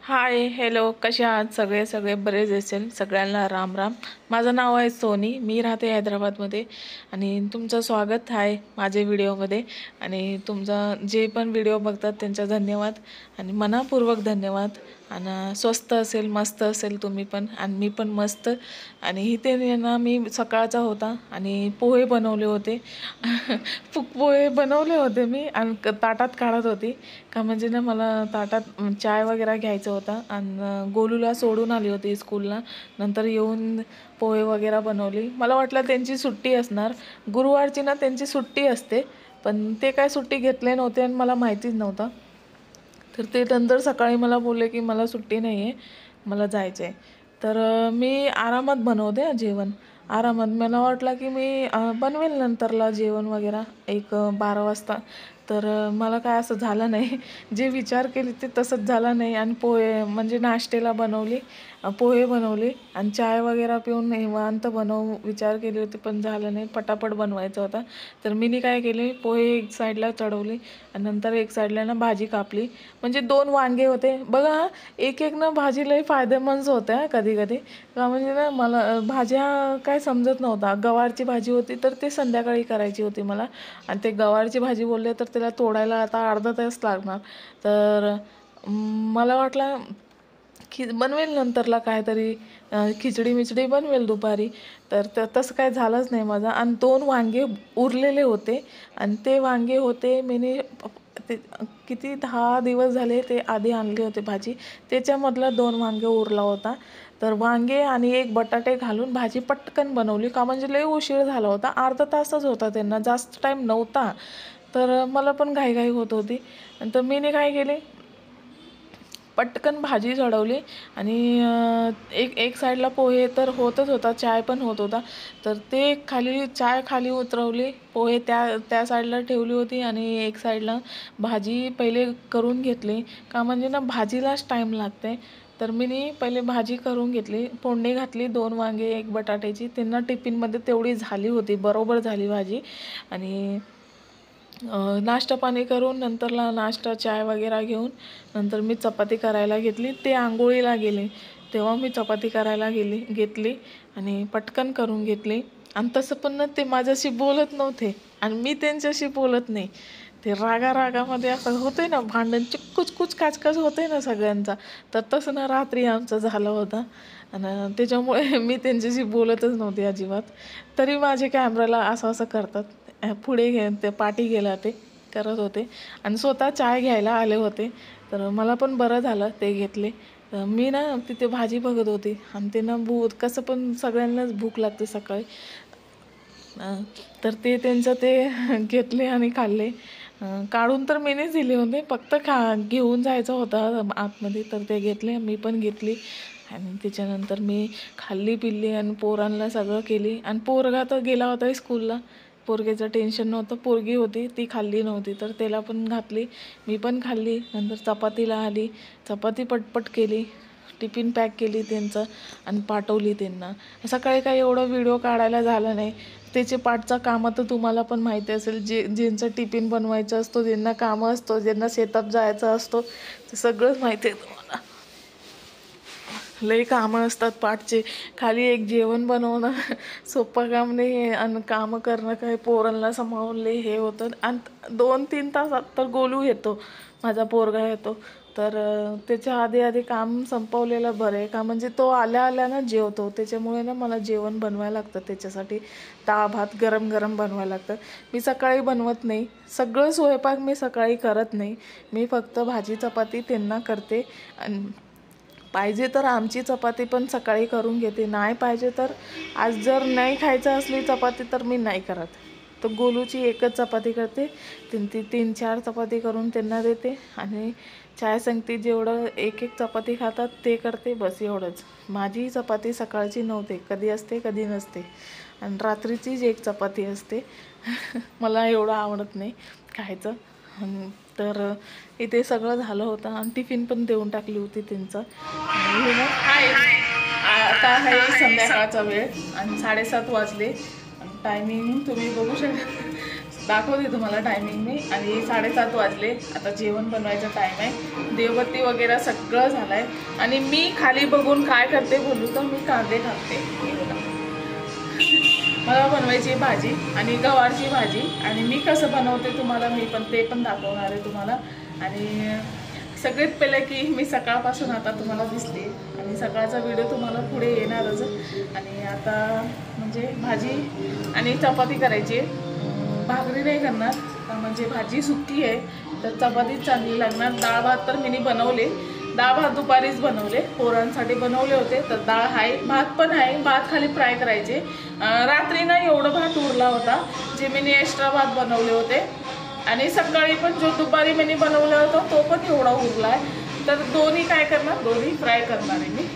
Hi hello, कसे आहात सगळे बरेच असेल. सगळ्यांना राम राम. माझं नाव आहे सोनी, मी राहते हैदराबादमध्ये आणि तुमचं स्वागत आहे माझ्या व्हिडिओमध्ये. आणि तुमचा जे पण व्हिडिओ बघतात त्यांचा धन्यवाद आणि मनापूर्वक धन्यवाद. आणि स्वस्त असेल, मस्त असेल तुम्ही पण आणि मी पण मस्त. आणि इथे ना मी सकाळचा होता आणि पोहे बनवले होते. पोहे बनवले होते मी आणि ताटात काढत होती का म्हणजे ना मला ताटात चाय वगैरे घ्यायचं होता आणि गोलूला सोडून आली होती स्कूलला. नंतर येऊन पोहे वगैरे बनवली. मला वाटलं त्यांची सुट्टी असणार, गुरुवारची ना त्यांची सुट्टी असते, पण ते काय सुट्टी घेतले नव्हते आणि मला माहितीच नव्हतं. तर ते नंतर सकाळी मला बोलले की मला सुट्टी नाही आहे, मला जायचं आहे. तर मी आरामात बनवते जेवण. आरामात मला वाटलं की मी बनवेल नंतरला जेवण वगैरे 12 वाजता. तर मला काय असं झालं नाही. जे विचार केले ते तसंच झालं नाही आणि पोहे म्हणजे नाश्त्याला बनवली, पोहे बनवले आणि चाय वगैरे पिऊन निवांत विचार केले होते, पण झालं नाही. पटापट बनवायचा होता. तर मी काय केले, पोहे एक साईडला चढवले आणि नंतर एक साईडला ना भाजी कापली. म्हणजे 2 वांगे होते बघा. एक एक ना भाजी लई फायदेमंद होत्या कधी कधी. का म्हणजे ना मला भाज्या काय समजत नव्हता. गवारची भाजी होती तर ते संध्याकाळी करायची होती मला. आणि ते गवारची भाजी बोलले तर त्याला तोडायला आता अर्धा तास लागणार. तर मला वाटलं बनवेल नंतरला काहीतरी, खिचडी मिचडी बनवेल दुपारी. तर तसं काय झालंच नाही माझं. आणि 2 वांगे उरलेले होते आणि ते वांगे होते मी ते किती 10 दिवस झाले ते आधी आणले होते भाजी. त्याच्यामधलं 2 वांगे उरला होता. तर वांगे आणि एक बटाटे घालून भाजी पटकन बनवली. का म्हणजे लई उशीर झाला होता, अर्धा तासच होता, त्यांना जास्त टाईम नव्हता. तर मला पण घाईघाई होत होती. तर मी काय केले, पटकन भाजी चढवली आणि एक एक साईडला पोहे तर होतच होता, चाय पण होत होता. तर ते खाली चाय खाली उतरवली, पोहे त्या साईडला ठेवली होती आणि एक साईडला भाजी पहिले करून घेतली. का म्हणजे ना भाजीलाच टाईम लागते. तर मी पहिले भाजी करून घेतली, फोडणी घातली, 2 वांगे, एक बटाट्याची. त्यांना टिफिनमध्ये तेवढी झाली होती, बरोबर झाली भाजी. आणि नाश्ता पाणी करून नंतरला नाश्ता चाय वगैरे घेऊन नंतर मी चपाती करायला घेतली. ते आंघोळीला गेले तेव्हा मी चपाती करायला घेतली आणि पटकन करून घेतली. आणि तसं पण ना ते माझ्याशी बोलत नव्हते आणि मी त्यांच्याशी बोलत नाही. ते रागामध्ये असं होतंय ना भांडण, कुचकुच काचकाच होतंय ना सगळ्यांचा. तर तसं ना रात्री आमचं झालं होतं आणि त्याच्यामुळे मी त्यांच्याशी बोलतच नव्हते अजिबात. तरी माझे कॅमेराला असं असं करतात. पुढे ते पाठी गेला ते करत होते आणि स्वतः चाय घ्यायला आले होते. तर मला पण बरं झालं ते घेतले. मी ना तिथे भाजी बघत होती आणि ते ना कसं पण सगळ्यांनाच भूक लागते सकाळी. तर ते त्यांचं ते घेतले आणि खाल्ले. काढून तर मीनेच दिले होते, फक्त घेऊन जायचं होतं आतमध्ये. तर ते घेतले, मी पण घेतली आणि त्याच्यानंतर मी खाल्ली पिल्ली आणि पोरांना सगळं केली. आणि पोरगा तर गेला होता स्कूलला, पोरगेचं टेन्शन नव्हतं. पोरगी होती ती खाल्ली नव्हती तर त्याला पण घातली, मी पण खाल्ली. नंतर चपातीला आली, चपाती पटपट केली, टिफिन पॅक केली त्यांचं आणि पाठवली त्यांना. सकाळी काही एवढं व्हिडिओ काढायला झालं नाही. त्याचे पाठचं कामं तर तुम्हाला पण माहिती असेल. ज्यांचं टिफिन बनवायचं असतो, ज्यांना कामं असतो, ज्यांना शेतात जायचं असतो, ते सगळंच माहिती आहे तुम्हाला. लई कामं असतात पाठचे. खाली एक जेवण बनवणं सोपं काम नाही आणि कामं करणं काय पोरांना सांभाळून लई हे होतं. आणि 2-3 तासात तर गोलू येतो, माझा पोरगा येतो. तर त्याच्या आधी काम संपवलेलं बरं आहे. का म्हणजे तो आल्या ना जेवतो, त्याच्यामुळे ना मला जेवण बनवायला लागतं. त्याच्यासाठी डाळ भात गरम गरम बनवायला लागतं. मी सकाळी बनवत नाही, सगळं स्वयंपाक मी सकाळी करत नाही. मी फक्त भाजी चपाती त्यांना करते आणि पाहिजे तर आमची चपाती पण सकाळी करून घेते. नाही पाहिजे तर आज जर नाही खायचं असली चपाती तर मी नाही करत. तर गोलूची एकच चपाती करते, 3-4 चपाती करून त्यांना देते आणि चाय संगती जेवढं एक चपाती खातात ते करते, बस एवढंच. माझी चपाती सकाळची नव्हते, कधी असते कधी नसते. आणि रात्रीचीच एक चपाती असते. मला एवढं आवडत नाही खायचं. तर इथे सगळं झालं होतं आणि टिफिन पण देऊन टाकली होती त्यांचं. आणि आता आहे संध्याकाळचा वेळ आणि 7:30 वाजले. टायमिंग तुम्ही बघू शकता, दाखवते तुम्हाला टायमिंग मी. आणि 7:30 वाजले. आता जेवण बनवायचा टाईम आहे. देवबत्ती वगैरे सगळं झालं आहे. आणि मी खाली बघून काय करते बोलू तर मी कांदे टाकते. मला बनवायची भाजी आणि गवारची भाजी. आणि मी कसं बनवते तुम्हाला मी पण ते पण दाखवणार आहे तुम्हाला. आणि सगळ्यात पहिले की मी सकाळपासून आता तुम्हाला दिसते आणि सकाळचा व्हिडिओ तुम्हाला पुढे येणारच. आणि आता म्हणजे भाजी आणि चपाती करायची. भाकरी नाही करणार म्हणजे भाजी सुकी आहे तर चपातीच चांगली लागणार. डाळ भात तर मी बनवले. डाळ भात दुपारीच बनवले. पोरांसाठी बनवले होते तर डाळ आहे. भात पण आहे. भात खाली फ्राय करायचे. रात्री ना एवढं भात उरला होता जे मी एक्स्ट्रा भात बनवले होते. आणि सकाळी पण जो दुपारी मी बनवला होता तो पण एवढा उरला आहे. तर दोन्ही काय करणार दोन्ही फ्राय करणार आहे मी.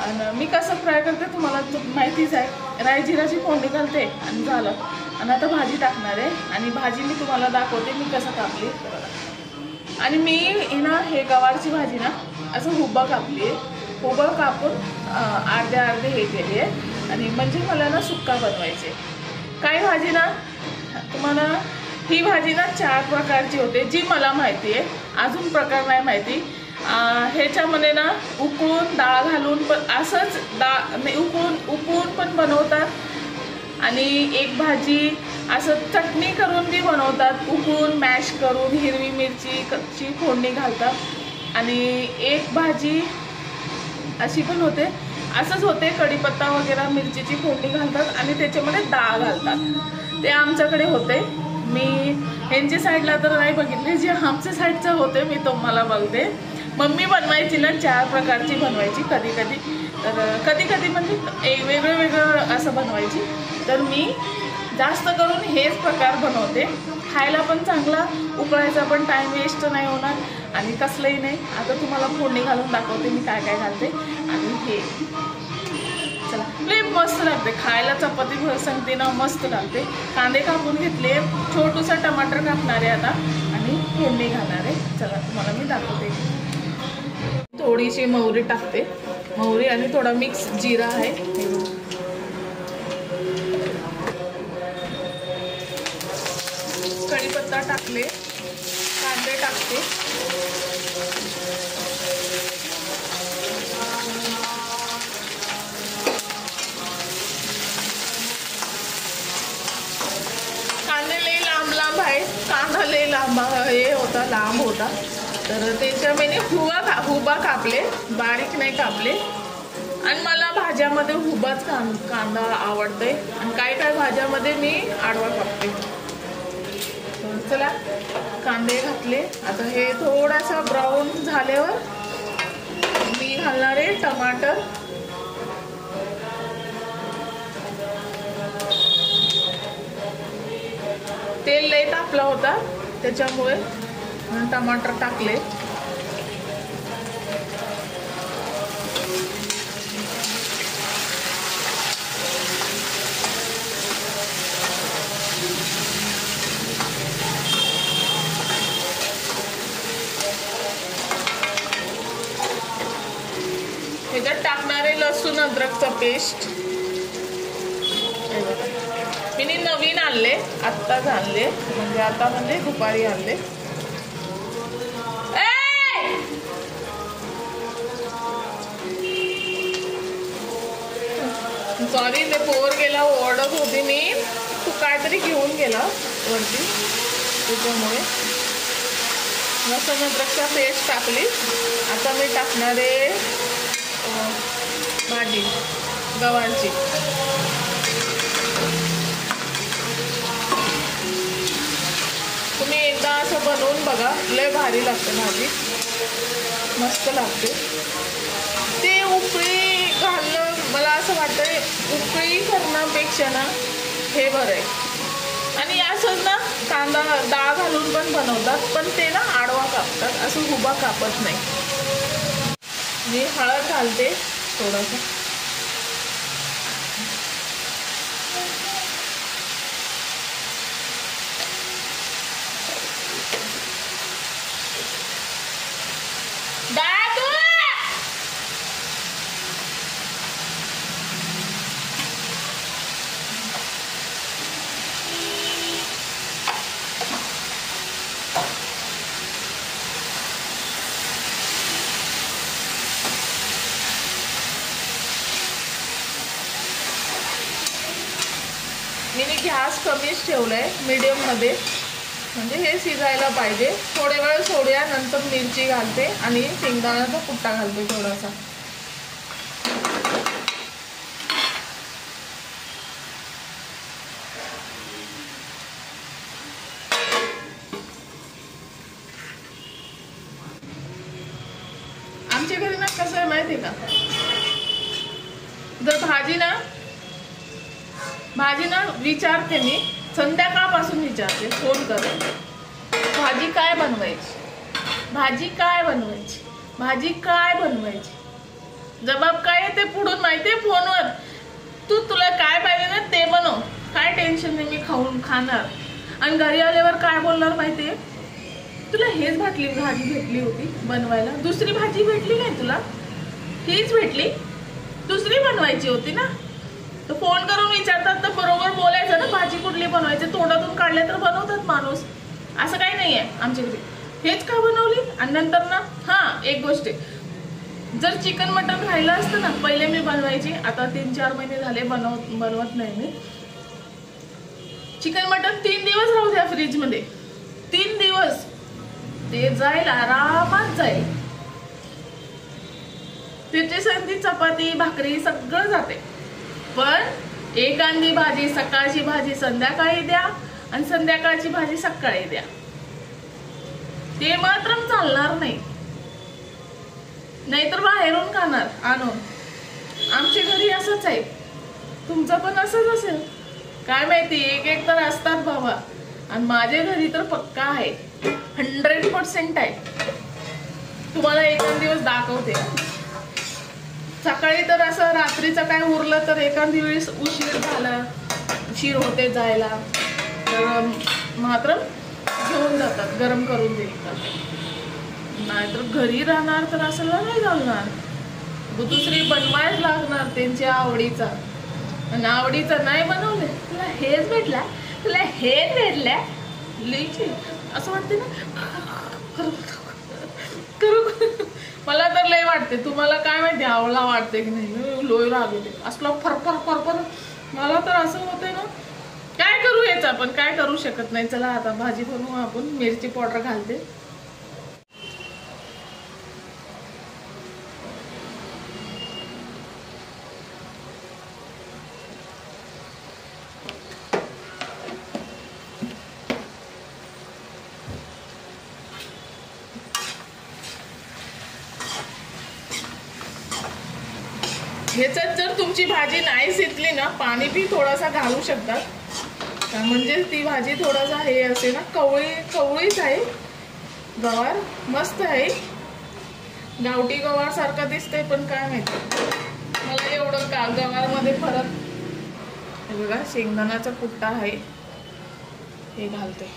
आणि मी कसं फ्राय करते तुम्हाला माहितीच आहे. राई जिराची फोडणी घालते आणि झालं. आणि आता भाजी टाकणार आहे. आणि भाजी मी तुम्हाला दाखवते मी कसं कापली. आणि मी ना हे गवारची भाजी ना असं हुबा कापली आहे. हुबा कापून अर्धे हे केली आहे. आणि म्हणजे मला ना सुक्का बनवायचे. काही भाजी ना तुम्हाला ही भाजी ना 4 प्रकारची होते जी मला माहिती आहे. अजून प्रकार नाही माहिती. ह्याच्यामध्ये ना उकळून डाळ घालून पण असंच उकळून पण बनवतात. आणि एक भाजी असं चटणी करून बी बनवतात. उकळून मॅश करून हिरवी मिरची कच्ची फोडणी घालतात. आणि एक भाजी अशी पण होते. असंच होते कढीपत्ता वगैरे मिरचीची फोडणी घालतात आणि त्याच्यामध्ये डाळ घालतात. ते आमच्याकडे होते. मी ह्यांच्या साईडला तर नाही बघितले. जे आमच्या साईडचं होते मी तुम्हाला बघते. मम्मी बनवायची ना 4 प्रकारची बनवायची. कधी कधी तर कधी कधी म्हणजे वेगळं असं बनवायची. तर मी जास्त करून हेच प्रकार बनवते. खायला पण चांगला. उकळायचा पण टाईम वेस्ट नाही होणार आणि कसलंही नाही. आता तुम्हाला फोडणी घालून दाखवते मी काय काय घालते. आणि हे चला लय मस्त लागते खायला. चपाती सांगते ना मस्त लागते. कांदे कापून घेतले. छोटूसा टमाटर कापणार आहे आता आणि फोडणी घालणार आहे. चला तुम्हाला मी दाखवते. थोडीशी मोहरी टाकते. मोहरी आणि थोडा मिक्स जिरा आहे. कढीपत्ता टाकले. कांदे टाकते. कांदे लई लांब आहे. कांदा लई लांब होता तर त्याच्यामध्ये हुबा कापले. बारीक नाही कापले. आणि मला भाज्यामध्ये हुबाच कांदा आवडते. आणि काय भाज्यामध्ये मी आडवा कापते. चला कांदे घातले. आता हे थोडासा ब्राऊन झाल्यावर मी घालणार आहे टमाटर. तेल लई तापला होता त्याच्यामुळे टमाटर टाकले. ह्याच्यात टाकणारे लसूण अद्रकचा पेस्ट. मी नवीन आणले. आत्ताच आणले म्हणजे दुपारी आणले. सॉरी ते पोर गेला ओरडत होती मी. तू काहीतरी घेऊन गेला वरती त्याच्यामुळे. लसूण अद्रकचा पेस्ट टाकली. आता मी टाकणारे भाजी गवारची. तुम्ही एकदा असं बनवून बघा. लय भारी लागते भाजी. मस्त लागते. ते उकळी घालणं मला असं वाटतं उकळी करण्यापेक्षा ना हे बरं आहे. आणि असंच ना कांदा डाळ घालून पण बनवतात पण ते ना आडवा कापतात. असं उभा कापत नाही. मी हळद घालते थोडंसं. मी गॅस कमीच ठेवलाय, मीडियममध्ये, म्हणजे हे शिजायला पाहिजे. थोडे वेळ सोडूया, नंतर मिरची घालते आणि शेंगदाण्याचा कुट्टा घालते थोडासा. आमच्या घरी ना कसं आहे माहिती आहे का, जर भाजी ना विचारते मी, संध्याकाळपासून विचारते, फोन करते, भाजी काय बनवायची, भाजी काय बनवायची, भाजी काय बनवायची. जबाब काय आहे ते पुढून माहितीये फोनवर, तुला काय पाहिजे ना ते बनव, काय टेन्शन नाही, मी खाणार. आणि घरी आल्यावर काय बोलणार माहितीये, तुला हेच भाजी भेटली होती बनवायला, दुसरी भाजी भेटली नाही तुला, हीच भेटली, दुसरी बनवायची होती ना. तर फोन करून विचारतात तर बरोबर बोलायचं ना, भाजी कुठली बनवायची, तोंडातून काढले तर बनवतात माणूस, असं काही नाहीये आमच्याकडे. हेच का बनवली. आणि नंतर ना एक गोष्ट, जर चिकन मटन राहिलं असतं ना, पहिले मी बनवायची, आता 3-4 महिने झाले बनवत नाही मी. चिकन मटन 3 दिवस राहू द्या फ्रीज मध्ये, 3 दिवस ते जाईल, आरामात जाईल. त्याची संधी चपाती भाकरी सगळं जाते. पण एखादी भाजी, सकाळची भाजी संध्याकाळी द्या आणि संध्याकाळची भाजी सकाळी द्या, ते मात्र चालणार नाही. नाहीतर बाहेरून खाणार आणून. आमच्या घरी असंच आहे, तुमचं पण असंच असेल काय माहिती, एक तर असतात बाबा. आणि माझ्या घरी तर पक्का आहे, 100% आहे. तुम्हाला एखाद दिवस दाखवते. सकाळी तर असं रात्रीचं काय उरलं तर एखादी वेळेस उशीर होते जायला, तर मात्र घेऊन जातात, गरम करून देतात. नाहीतर घरी राहणार तर असं नाही चालणार, दुसरी बनवायच लागणार त्यांच्या आवडीचा. आणि आवडीचं नाही बनवले, तुला हेच भेटला, तुला हेच भेटल्या, लिहिची असं वाटते ना, करू. मला तर लय वाटते, तुम्हाला काय माहिती आवडला वाटते की नाही, लोय राग येते असलं फरफर. मला तर असं होतंय ना, काय करू याचं, आपण काय करू शकत नाही. चला आता भाजी बनवू आपण. मिरची पावडर घालते. ह्याच्यात जर तुमची भाजी नाही शिजली ना, पाणी बी थोडासा घालू शकतात, म्हणजे ती भाजी थोडासा हे असे ना, कवळीच आहे. गवार मस्त आहे, गावठी गवार सारखा दिसतंय, पण काय माहिती मला एवढं गवार मध्ये फरक. हे बघा, शेंगदाण्याचा कुट्टा आहे, हे घालते.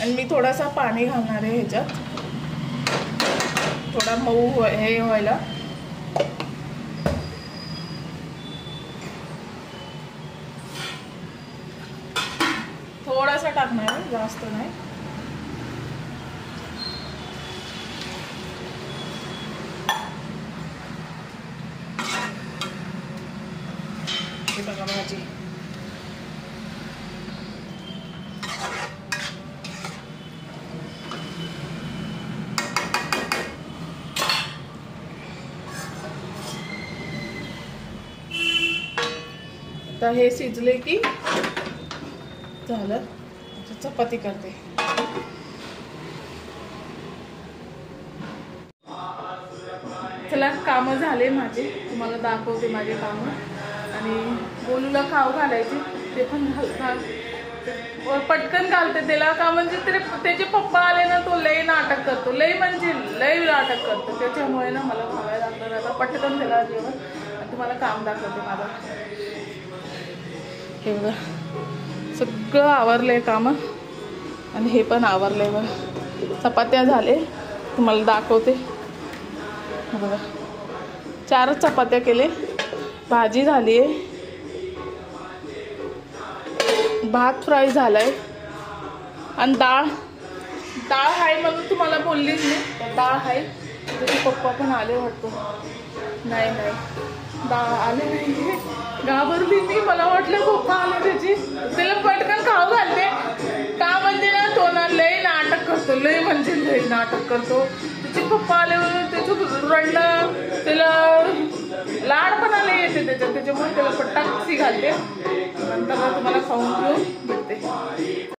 आणि मी थोडासा पाणी घालणार आहे ह्याच्यात, थोडा मऊ हे व्हायला. थोडासा टाकणार आहे, जास्त नाही. हे बघा भाजी. तर हे शिजले की झालं, चपाती करते. चला, कामं झाले माझे, तुम्हाला दाखवते माझे कामं. आणि बोलूला खाऊ घालायचे, ते पण पटकन घालते त्याला. का म्हणजे त्याचे पप्पा आले ना, तो लई नाटक करतो, लई म्हणजे लई नाटक करतो. त्याच्यामुळे ना मला खावायला लागतं. आता पटकन त्याला जेवण. तुम्हाला काम दाखवते माझं. हे बघा, सगळं आवरलंय कामं आणि हे पण आवरलंय बघा. चपात्या झाले, तुम्हाला दाखवते. बघा, 4 चपात्या केले भाजी झाली आहे, भात फ्राय झालाय आणि डाळ आहे म्हणून तुम्हाला बोललीच नाही. डाळ आहे. त्याचे पप्पा पण आले वाटतं. नाही डाळ आले नाही. घाबरली मी, मला वाटलं पप्पा आले त्याची. त्याला पटकन खाऊ घालते का म्हणजे ना, तो ना लय नाटक करतो, लय म्हणजे लय नाटक करतो. त्याचे पप्पा आल्यावर त्याचं रडणं, त्याला लाडपणाला येते त्याच्यामुळे त्याला पटाक्षी घालते. नंतर तुम्हाला खाऊन घेऊन भेटते.